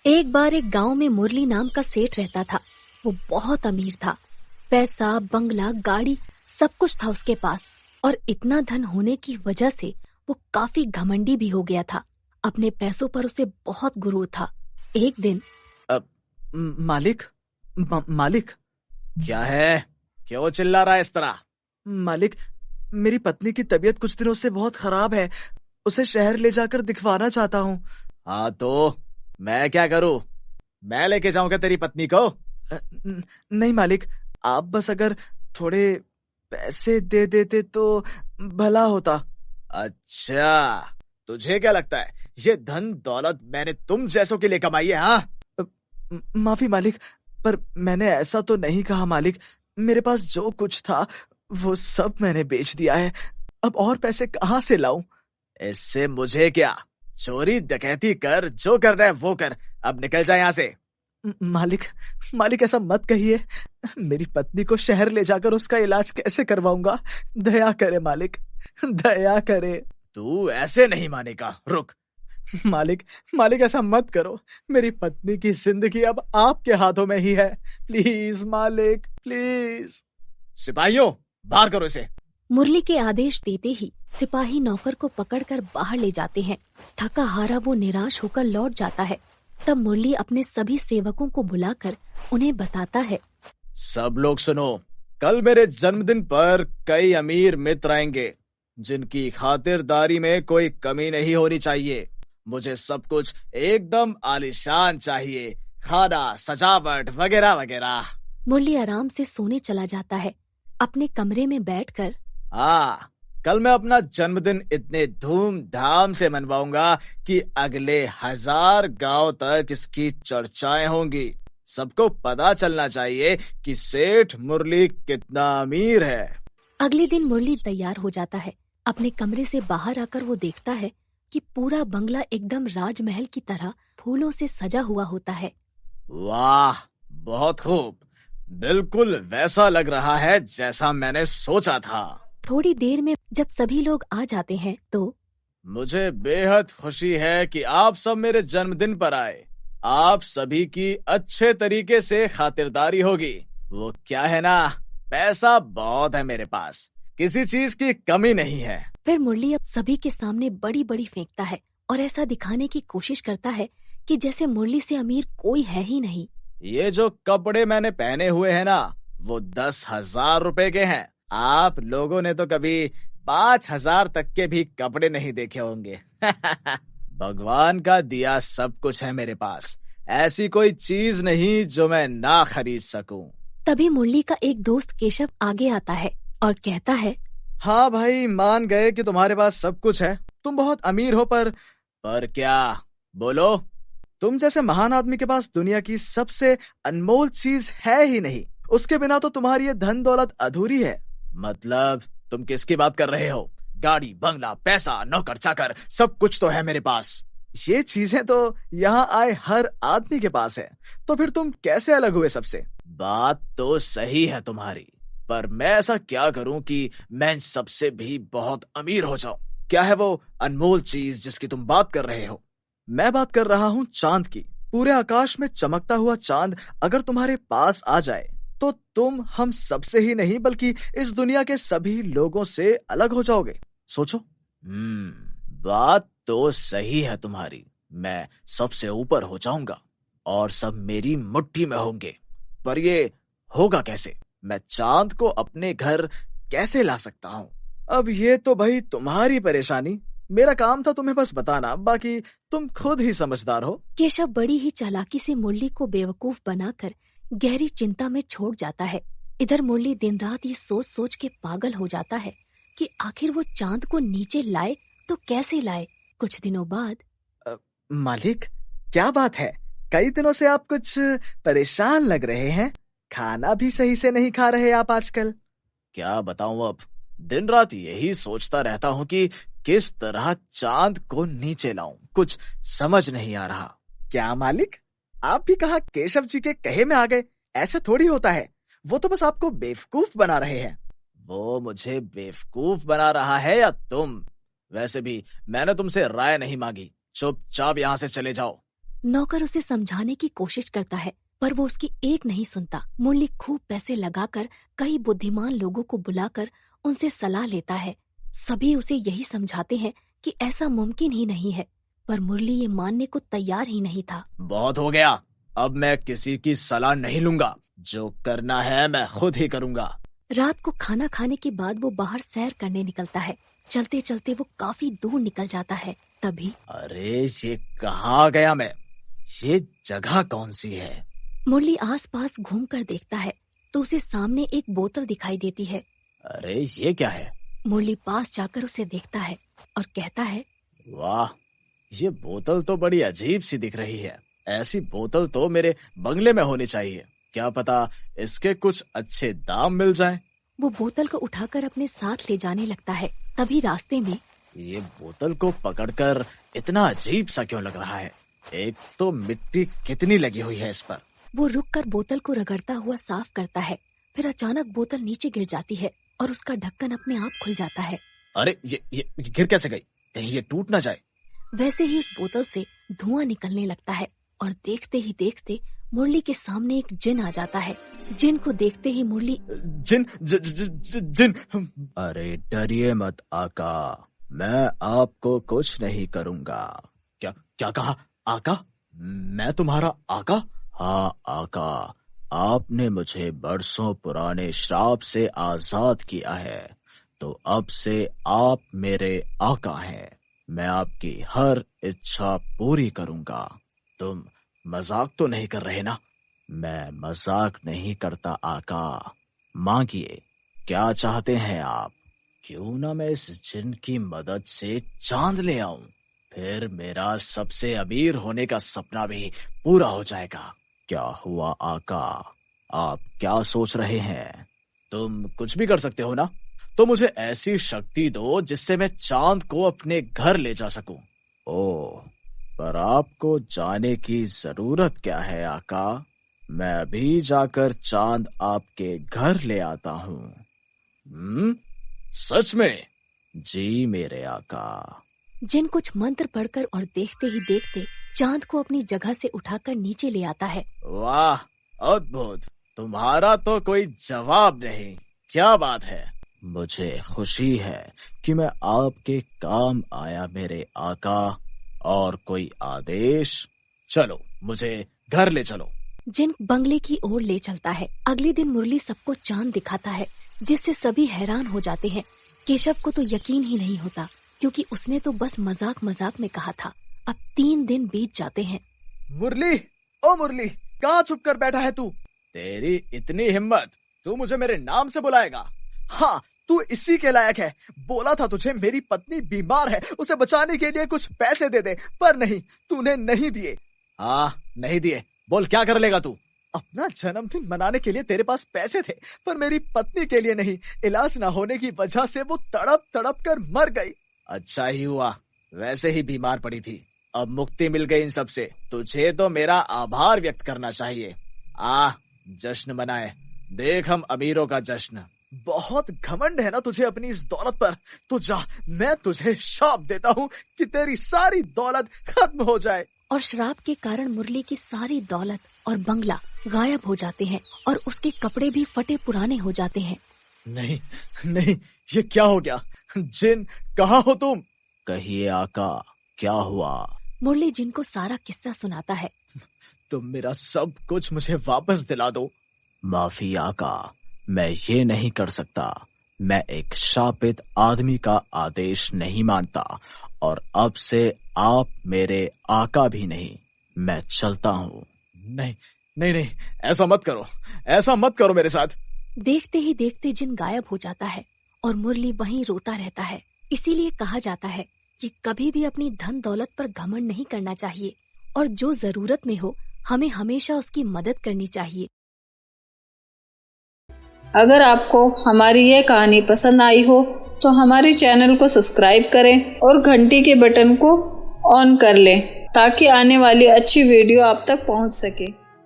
एक बार एक गांव में मुरली नाम का सेठ रहता था। वो बहुत अमीर था। पैसा, बंगला, गाड़ी, सब कुछ था उसके पास। और इतना धन होने की वजह से वो काफी घमंडी भी हो गया था। अपने पैसों पर उसे बहुत गुरूर था। एक दिन अब मालिक, मालिक। क्या है? क्यों चिल्ला रहा है इस तरह? मालिक, मेरी पत्नी की तबीयत कुछ दिनों से बहुत खराब है। उसे शहर ले जाकर दिखवाना चाहता हूँ। हाँ तो मैं क्या करूं? मैं लेके जाऊंगा तेरी पत्नी को? नहीं मालिक, आप बस अगर थोड़े पैसे दे देते तो भला होता। अच्छा, तुझे क्या लगता है ये धन दौलत मैंने तुम जैसों के लिए कमाई है? हाँ, माफी मालिक, पर मैंने ऐसा तो नहीं कहा मालिक। मेरे पास जो कुछ था वो सब मैंने बेच दिया है। अब और पैसे कहाँ से लाऊं? इससे मुझे क्या? चोरी डकैती कर, जो करना है वो कर। अब निकल जा यहाँ से। मालिक, मालिक ऐसा मत कहिए। मेरी पत्नी को शहर ले जाकर उसका इलाज कैसे करवाऊंगा? दया करे मालिक, दया करे। तू ऐसे नहीं मानेगा, रुक। मालिक, मालिक ऐसा मत करो। मेरी पत्नी की जिंदगी अब आपके हाथों में ही है। प्लीज मालिक, प्लीज। सिपाहियों, बाहर करो इसे। मुरली के आदेश देते ही सिपाही नौकर को पकड़कर बाहर ले जाते हैं। थका हारा वो निराश होकर लौट जाता है। तब मुरली अपने सभी सेवकों को बुलाकर उन्हें बताता है, सब लोग सुनो, कल मेरे जन्मदिन पर कई अमीर मित्र आएंगे जिनकी खातिरदारी में कोई कमी नहीं होनी चाहिए। मुझे सब कुछ एकदम आलीशान चाहिए, खाना, सजावट वगैरह वगैरह। मुरली आराम से सोने चला जाता है। अपने कमरे में बैठकर हाँ, कल मैं अपना जन्मदिन इतने धूमधाम से मनवाऊंगा कि अगले 1000 गांव तक इसकी चर्चाएं होंगी। सबको पता चलना चाहिए कि सेठ मुरली कितना अमीर है। अगले दिन मुरली तैयार हो जाता है। अपने कमरे से बाहर आकर वो देखता है कि पूरा बंगला एकदम राजमहल की तरह फूलों से सजा हुआ होता है। वाह, बहुत खूब। बिल्कुल वैसा लग रहा है जैसा मैंने सोचा था। थोड़ी देर में जब सभी लोग आ जाते हैं तो मुझे बेहद खुशी है कि आप सब मेरे जन्मदिन पर आए। आप सभी की अच्छे तरीके से खातिरदारी होगी। वो क्या है ना, पैसा बहुत है मेरे पास, किसी चीज की कमी नहीं है। फिर मुरली अब सभी के सामने बड़ी बड़ी फेंकता है और ऐसा दिखाने की कोशिश करता है कि जैसे मुरली से अमीर कोई है ही नहीं। ये जो कपड़े मैंने पहने हुए हैं ना, वो 10,000 रुपए के हैं। आप लोगों ने तो कभी 5,000 तक के भी कपड़े नहीं देखे होंगे। भगवान का दिया सब कुछ है मेरे पास, ऐसी कोई चीज नहीं जो मैं ना खरीद सकूं। तभी मुरली का एक दोस्त केशव आगे आता है और कहता है, हाँ भाई, मान गए कि तुम्हारे पास सब कुछ है, तुम बहुत अमीर हो, पर क्या? बोलो। तुम जैसे महान आदमी के पास दुनिया की सबसे अनमोल चीज है ही नहीं। उसके बिना तो तुम्हारी ये धन दौलत अधूरी है। मतलब तुम किसकी बात कर रहे हो? गाड़ी, बंगला, पैसा, नौकर चाकर, सब कुछ तो है मेरे पास। ये चीजें तो यहाँ आए हर आदमी के पास है, तो फिर तुम कैसे अलग हुए सबसे? बात तो सही है तुम्हारी, पर मैं ऐसा क्या करूं कि मैं इन सबसे भी बहुत अमीर हो जाऊं? क्या है वो अनमोल चीज जिसकी तुम बात कर रहे हो? मैं बात कर रहा हूँ चांद की। पूरे आकाश में चमकता हुआ चांद अगर तुम्हारे पास आ जाए तो तुम हम सबसे ही नहीं बल्कि इस दुनिया के सभी लोगों से अलग हो जाओगे। सोचो। बात तो सही है तुम्हारी। मैं सबसे ऊपर हो जाऊंगा और सब मेरी मुट्ठी में होंगे। पर ये होगा कैसे? मैं चांद को अपने घर कैसे ला सकता हूँ? अब ये तो भाई तुम्हारी परेशानी। मेरा काम था तुम्हें बस बताना, बाकी तुम खुद ही समझदार हो। केशव बड़ी ही चालाकी से मुरली को बेवकूफ बनाकर गहरी चिंता में छोड़ जाता है। इधर मुरली दिन रात ये सोच सोच के पागल हो जाता है कि आखिर वो चांद को नीचे लाए तो कैसे लाए। कुछ दिनों बाद मालिक, क्या बात है? कई दिनों से आप कुछ परेशान लग रहे हैं। खाना भी सही से नहीं खा रहे आप आजकल। क्या बताऊं, अब दिन रात यही सोचता रहता हूं कि किस तरह चांद को नीचे लाऊं। कुछ समझ नहीं आ रहा। क्या मालिक, आप भी कहा केशव जी के कहे में आ गए? ऐसे थोड़ी होता है। वो तो बस आपको बेवकूफ बना रहे हैं। वो मुझे बेवकूफ बना रहा है या तुम? वैसे भी मैंने तुमसे राय नहीं मांगी। चुपचाप यहाँ से चले जाओ। नौकर उसे समझाने की कोशिश करता है पर वो उसकी एक नहीं सुनता। मुरली खूब पैसे लगाकर कई बुद्धिमान लोगों को बुलाकर उनसे सलाह लेता है। सभी उसे यही समझाते हैं कि ऐसा मुमकिन ही नहीं है, पर मुरली ये मानने को तैयार ही नहीं था। बहुत हो गया, अब मैं किसी की सलाह नहीं लूंगा, जो करना है मैं खुद ही करूंगा। रात को खाना खाने के बाद वो बाहर सैर करने निकलता है। चलते चलते वो काफी दूर निकल जाता है। तभी अरे ये कहाँ गया मैं, ये जगह कौन सी है? मुरली आसपास घूमकर देखता है तो उसे सामने एक बोतल दिखाई देती है। अरे ये क्या है? मुरली पास जाकर उसे देखता है और कहता है, वाह, ये बोतल तो बड़ी अजीब सी दिख रही है। ऐसी बोतल तो मेरे बंगले में होनी चाहिए। क्या पता इसके कुछ अच्छे दाम मिल जाएं। वो बोतल को उठाकर अपने साथ ले जाने लगता है। तभी रास्ते में ये बोतल को पकड़कर इतना अजीब सा क्यों लग रहा है? एक तो मिट्टी कितनी लगी हुई है इस पर। वो रुककर बोतल को रगड़ता हुआ साफ करता है। फिर अचानक बोतल नीचे गिर जाती है और उसका ढक्कन अपने आप खुल जाता है। अरे ये गिर कैसे गई? कहीं ये टूट ना जाए। वैसे ही इस बोतल से धुआं निकलने लगता है और देखते ही देखते मुरली के सामने एक जिन आ जाता है। जिन को देखते ही मुरली जिन ज, ज, ज, जिन अरे डरिए मत आका, मैं आपको कुछ नहीं करूंगा। क्या क्या कहा? आका? मैं तुम्हारा आका? हाँ आका, आपने मुझे बरसों पुराने श्राप से आजाद किया है, तो अब से आप मेरे आका हैं। मैं आपकी हर इच्छा पूरी करूंगा। तुम मजाक तो नहीं कर रहे ना? मैं मजाक नहीं करता आका। मांगिए, क्या चाहते हैं आप? क्यों ना मैं इस जिन की मदद से चांद ले आऊं, फिर मेरा सबसे अमीर होने का सपना भी पूरा हो जाएगा। क्या हुआ आका, आप क्या सोच रहे हैं? तुम कुछ भी कर सकते हो ना? तो मुझे ऐसी शक्ति दो जिससे मैं चांद को अपने घर ले जा सकूं। ओह, पर आपको जाने की जरूरत क्या है आका? मैं अभी जाकर चांद आपके घर ले आता हूँ। सच में? जी मेरे आका। जिन कुछ मंत्र पढ़कर और देखते ही देखते चांद को अपनी जगह से उठाकर नीचे ले आता है। वाह, अद्भुत, तुम्हारा तो कोई जवाब नहीं। क्या बात है? मुझे खुशी है कि मैं आपके काम आया मेरे आका। और कोई आदेश? चलो, मुझे घर ले चलो। जिन बंगले की ओर ले चलता है। अगले दिन मुरली सबको चांद दिखाता है, जिससे सभी हैरान हो जाते हैं। केशव को तो यकीन ही नहीं होता, क्योंकि उसने तो बस मजाक मजाक में कहा था। अब 3 दिन बीत जाते हैं। मुरली, ओ मुरली, कहाँ छुप कर बैठा है तू? तेरी इतनी हिम्मत, तू मुझे मेरे नाम से बुलाएगा? हाँ, तू इसी के लायक है। बोला था तुझे, मेरी पत्नी बीमार है, उसे बचाने के लिए कुछ पैसे दे दे, पर नहीं, तूने नहीं दिए। हाँ, नहीं दिए। बोल, क्या कर लेगा तू? अपना जन्मदिन मनाने के लिए तेरे पास पैसे थे, पर मेरी पत्नी के लिए नहीं। इलाज न होने की वजह से वो तड़प तड़प कर मर गई। अच्छा ही हुआ, वैसे ही बीमार पड़ी थी। अब मुक्ति मिल गई इन सब से। तुझे तो मेरा आभार व्यक्त करना चाहिए। जश्न मनाए, देख हम अमीरों का जश्न। बहुत घमंड है ना तुझे अपनी इस दौलत पर। तो जा, मैं तुझे श्राप देता हूँ कि तेरी सारी दौलत खत्म हो जाए। और श्राप के कारण मुरली की सारी दौलत और बंगला गायब हो जाते हैं और उसके कपड़े भी फटे पुराने हो जाते हैं। नहीं नहीं, ये क्या हो गया? जिन, कहाँ हो तुम? कहिए आका, क्या हुआ? मुरली जिन को सारा किस्सा सुनाता है। तुम मेरा सब कुछ मुझे वापस दिला दो। माफी आका, मैं ये नहीं कर सकता। मैं एक शापित आदमी का आदेश नहीं मानता, और अब से आप मेरे आका भी नहीं। मैं चलता हूँ। नहीं नहीं नहीं, ऐसा मत करो, ऐसा मत करो मेरे साथ। देखते ही देखते जिन गायब हो जाता है और मुरली वहीं रोता रहता है। इसीलिए कहा जाता है कि कभी भी अपनी धन दौलत पर घमंड नहीं करना चाहिए, और जो जरूरत में हो हमें हमेशा उसकी मदद करनी चाहिए। अगर आपको हमारी यह कहानी पसंद आई हो तो हमारे चैनल को सब्सक्राइब करें और घंटी के बटन को ऑन कर लें, ताकि आने वाली अच्छी वीडियो आप तक पहुंच सके।